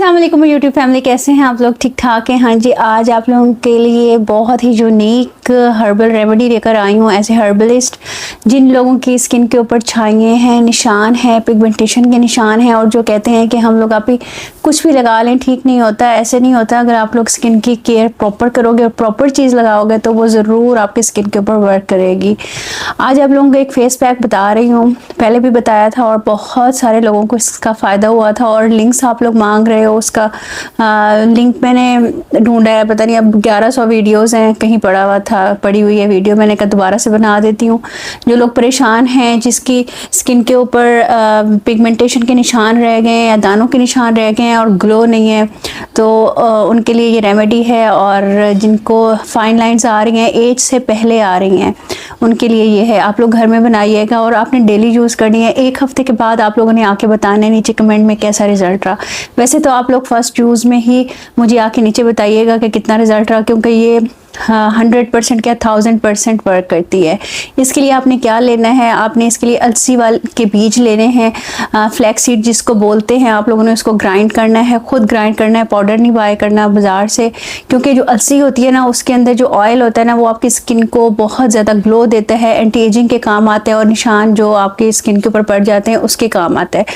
अस्सलाम वालेकुम YouTube family, कैसे हैं आप लोग? ठीक ठाक हैं? हाँ जी, आज आप लोगों के लिए बहुत ही यूनिक हर्बल रेमेडी लेकर आई हूँ। ऐसे हर्बलिस्ट जिन लोगों की स्किन के ऊपर छाइयाँ हैं, निशान है, पिगमेंटेशन के निशान हैं और जो कहते हैं कि हम लोग आप ही कुछ भी लगा लें ठीक नहीं होता। ऐसे नहीं होता। अगर आप लोग स्किन की केयर प्रॉपर करोगे और प्रॉपर चीज़ लगाओगे तो वो ज़रूर आपकी स्किन के ऊपर वर्क करेगी। आज आप लोगों को एक फेस पैक बता रही हूँ, पहले भी बताया था और बहुत सारे लोगों को इसका फ़ायदा हुआ था और लिंक्स आप लोग मांग रहे हो। उसका लिंक मैंने ढूंढा है, पता नहीं अब 1100 वीडियोस हैं, कहीं पड़ा हुआ था, पड़ी हुई है वीडियो, मैंने कहा दोबारा से बना देती हूँ। जो लोग परेशान हैं, जिसकी स्किन के ऊपर पिगमेंटेशन के निशान रह गए हैं या दानों के निशान रह गए हैं और ग्लो नहीं है, तो उनके लिए ये रेमेडी है। और जिनको फाइन लाइंस आ रही हैं, एज से पहले आ रही हैं, उनके लिए ये है। आप लोग घर में बनाइएगा और आपने डेली यूज़ करनी है। एक हफ्ते के बाद आप लोगों ने आके बताना है नीचे कमेंट में कैसा रिजल्ट रहा। वैसे तो आप लोग फर्स्ट यूज़ में ही मुझे आके नीचे बताइएगा कि कितना रिजल्ट रहा, क्योंकि ये 100% क्या 1000% वर्क करती है। इसके लिए आपने क्या लेना है, आपने इसके लिए अलसी वाल के बीज लेने हैं, फ्लैक्स सीड जिसको बोलते हैं। आप लोगों ने उसको ग्राइंड करना है, खुद ग्राइंड करना है, पाउडर नहीं बाय करना बाज़ार से, क्योंकि जो अलसी होती है ना, उसके अंदर जो ऑयल होता है ना, वो आपकी स्किन को बहुत ज़्यादा ग्लो देता है, एंटी एजिंग के काम आता है और निशान जो आपकी स्किन के ऊपर पड़ जाते हैं उसके काम आता है।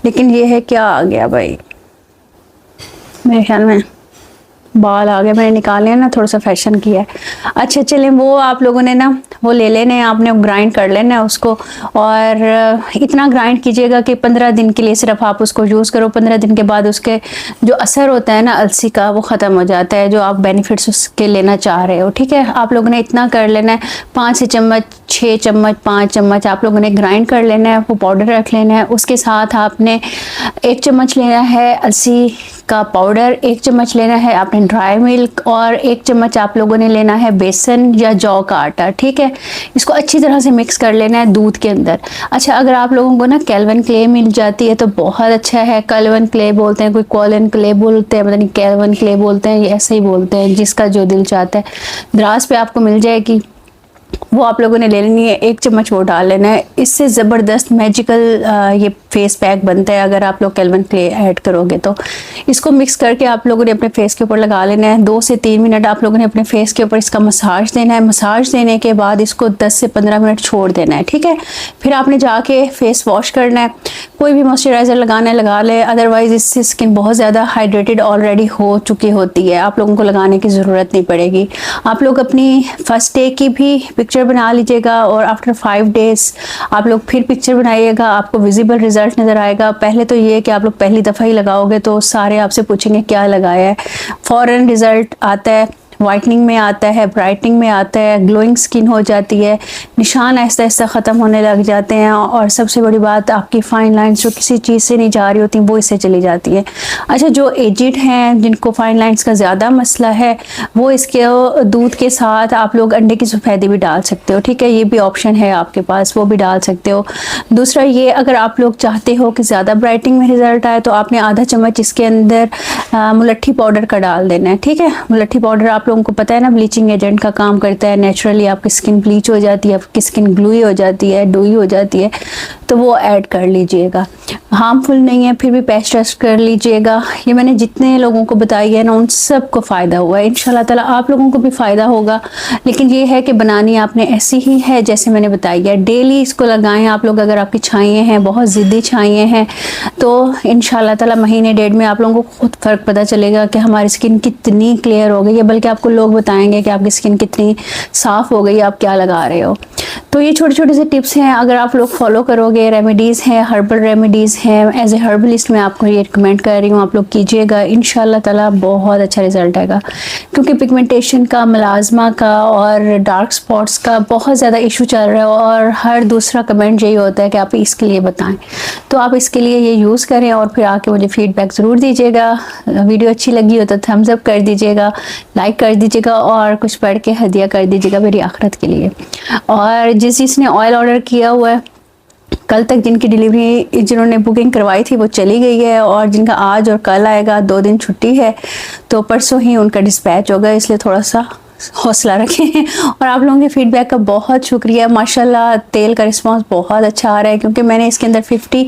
लेकिन ये है, क्या आ गया भाई, मेरे ख्याल में बाल आ गए, मैंने निकाले हैं ना, थोड़ा सा फैशन किया है। अच्छा चलें, वो आप लोगों ने ना वो ले लेने हैं, आपने ग्राइंड कर लेना है उसको। और इतना ग्राइंड कीजिएगा कि 15 दिन के लिए सिर्फ आप उसको यूज़ करो। 15 दिन के बाद उसके जो असर होता है ना अलसी का, वो ख़त्म हो जाता है, जो आप बेनिफिट्स उसके लेना चाह रहे हो। ठीक है, आप लोगों ने इतना कर लेना है, 5 चम्मच, 6 चम्मच, 5 चम्मच आप लोगों ने ग्राइंड कर लेना है, वो पाउडर रख लेना है। उसके साथ आपने 1 चम्मच लेना है अलसी का पाउडर, 1 चम्मच लेना है आपने ड्राई मिल्क और 1 चम्मच आप लोगों ने लेना है बेसन या जौ का आटा। ठीक है, इसको अच्छी तरह से मिक्स कर लेना है दूध के अंदर। अच्छा, अगर आप लोगों को ना कैल्विन क्ले मिल जाती है तो बहुत अच्छा है। कैल्विन क्ले बोलते हैं, कोई कॉलन क्ले बोलते हैं, पता नहीं कैल्विन क्ले बोलते हैं, ये ऐसे ही बोलते हैं, जिसका जो दिल चाहता है। द्रास पे आपको मिल जाएगी, वो आप लोगों ने ले लेनी है। 1 चम्मच वो डाल लेना है। इससे ज़बरदस्त मैजिकल ये फेस पैक बनता है अगर आप लोग कैल्विन क्ले ऐड करोगे तो। इसको मिक्स करके आप लोगों ने अपने फेस के ऊपर लगा लेना है। 2 से 3 मिनट आप लोगों ने अपने फेस के ऊपर इसका मसाज देना है। मसाज देने के बाद इसको 10 से 15 मिनट छोड़ देना है। ठीक है, फिर आपने जाके फेस वॉश करना है। कोई भी मॉइस्चराइज़र लगाना है लगा ले, अदरवाइज़ इससे स्किन बहुत ज़्यादा हाइड्रेटेड ऑलरेडी हो चुकी होती है, आप लोगों को लगाने की ज़रूरत नहीं पड़ेगी। आप लोग अपनी फर्स्ट डे की भी पिक्चर बना लीजिएगा और आफ्टर 5 डेज़ आप लोग फिर पिक्चर बनाइएगा, आपको विजिबल रिजल्ट नज़र आएगा। पहले तो ये कि आप लोग पहली दफ़ा ही लगाओगे तो सारे आपसे पूछेंगे क्या लगाया है, फ़ौरन रिजल्ट आता है, वाइटनिंग में आता है, ब्राइटनिंग में आता है, ग्लोइंग स्किन हो जाती है, निशान ऐसा ऐसा ख़त्म होने लग जाते हैं और सबसे बड़ी बात आपकी फाइन लाइंस जो किसी चीज़ से नहीं जा रही होती वो इससे चली जाती है। अच्छा, जो एजिड हैं, जिनको फाइन लाइंस का ज़्यादा मसला है, वो इसके दूध के साथ आप लोग अंडे की सफ़ेदी भी डाल सकते हो। ठीक है, ये भी ऑप्शन है आपके पास, वो भी डाल सकते हो। दूसरा ये, अगर आप लोग चाहते हो कि ज़्यादा ब्राइटनिंग में रिज़ल्ट आए तो आपने आधा चम्मच इसके अंदर मुलट्ठी पाउडर का डाल देना है। ठीक है, मुलट्ठी पाउडर आप लोगों को पता है ना, ब्लीचिंग एजेंट का काम करता है। नेचुरली आपकी स्किन ब्लीच हो जाती है, आपकी स्किन ग्लूई हो जाती है, डोई हो जाती है, तो वो ऐड कर लीजिएगा। हार्मफुल नहीं है, फिर भी पैच टेस्ट कर लीजिएगा। ये मैंने जितने लोगों को बताई है ना, उन सबको फ़ायदा हुआ है। इंशाल्लाह ताला आप लोगों को भी फ़ायदा होगा। लेकिन ये है कि बनानी आपने ऐसी ही है जैसे मैंने बताई है। डेली इसको लगाएं आप लोग। अगर आपकी छाइयाँ हैं, बहुत ज़िद्दी छाइयाँ हैं, तो इंशाल्लाह ताला महीने डेढ़ में आप लोगों को खुद फ़र्क पता चलेगा कि हमारी स्किन कितनी क्लियर हो गई है। बल्कि आपको लोग बताएंगे कि आपकी स्किन कितनी साफ़ हो गई है, आप क्या लगा रहे हो। तो ये छोटे छोटे से टिप्स हैं, अगर आप लोग फॉलो करोगे। रेमेडीज़ हैं, हर्बल रेमेडीज़ हैं, एज ए हर्बलिस्ट मैं आपको ये रिकमेंड कर रही हूँ, आप लोग कीजिएगा, इंशाल्लाह ताला बहुत अच्छा रिजल्ट आएगा। क्योंकि पिगमेंटेशन का, मलाज़मा का और डार्क स्पॉट्स का बहुत ज़्यादा इशू चल रहा है और हर दूसरा कमेंट यही होता है कि आप इसके लिए बताएं। तो आप इसके लिए ये यूज़ करें और फिर आके मुझे फ़ीडबैक ज़रूर दीजिएगा। वीडियो अच्छी लगी हो तो थम्स अप कर दीजिएगा, लाइक कर दीजिएगा और कुछ पढ़ के हदिया कर दीजिएगा मेरी आखिरत के लिए। और जिसने ऑयल ऑर्डर किया हुआ है, कल तक जिनकी डिलीवरी, जिन्होंने बुकिंग करवाई थी वो चली गई है, और जिनका आज और कल आएगा, 2 दिन छुट्टी है, तो परसों ही उनका डिस्पैच होगा, इसलिए थोड़ा सा हौसला रखें। और आप लोगों के फीडबैक का बहुत शुक्रिया। माशाल्लाह तेल का रिस्पांस बहुत अच्छा आ रहा है, क्योंकि मैंने इसके अंदर 50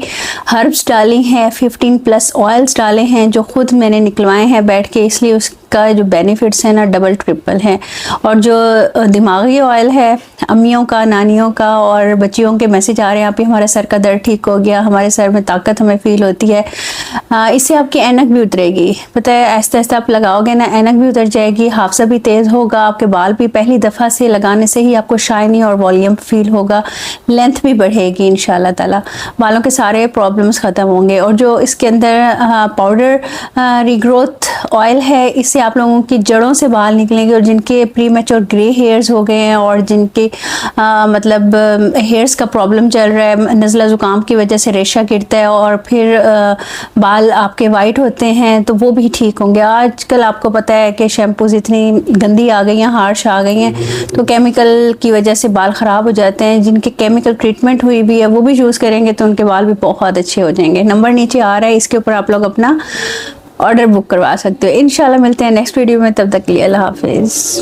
हर्ब्स डाली हैं, 15 प्लस ऑयल्स डाले हैं जो खुद मैंने निकलवाए हैं बैठ के, इसलिए उसका जो बेनिफिट्स हैं ना डबल ट्रिपल हैं। और जो दिमागी ऑयल है अम्मियों का, नानियों का और बच्चियों के मैसेज आ रहे हैं, आप ही हमारा सर का दर्द ठीक हो गया, हमारे सर में ताकत हमें फील होती है। इससे आपकी ऐनक भी उतरेगी। पता है आहिस्ता आहिस्ता आप लगाओगे ना, ऐनक भी उतर जाएगी, हाफसा भी तेज़ होगा, आपके बाल भी पहली दफ़ा से लगाने से ही आपको शाइनी और वॉल्यूम फील होगा, लेंथ भी बढ़ेगी इंशाल्लाह ताला, बालों के सारे प्रॉब्लम्स ख़त्म होंगे। और जो इसके अंदर पाउडर रिग्रोथ ऑयल है, इससे आप लोगों की जड़ों से बाल निकलेंगे, और जिनके प्री मैच्योर ग्रे हेयर्स हो गए हैं और जिनके मतलब हेयर्स का प्रॉब्लम चल रहा है, नज़ला ज़ुकाम की वजह से रेशा गिरता है और फिर बाल आपके वाइट होते हैं, तो वो भी ठीक होंगे। आजकल आपको पता है कि शैम्पूज इतनी गंदी आ गई हैं, हार्श आ गई हैं, तो केमिकल की वजह से बाल ख़राब हो जाते हैं। जिनके केमिकल ट्रीटमेंट हुई भी है वो भी यूज़ करेंगे तो उनके बाल भी बहुत अच्छे हो जाएंगे। नंबर नीचे आ रहा है, इसके ऊपर आप लोग अपना ऑर्डर बुक करवा सकते हो। इंशाल्लाह मिलते हैं नेक्स्ट वीडियो में, तब तक के लिए अल्लाह हाफिज़।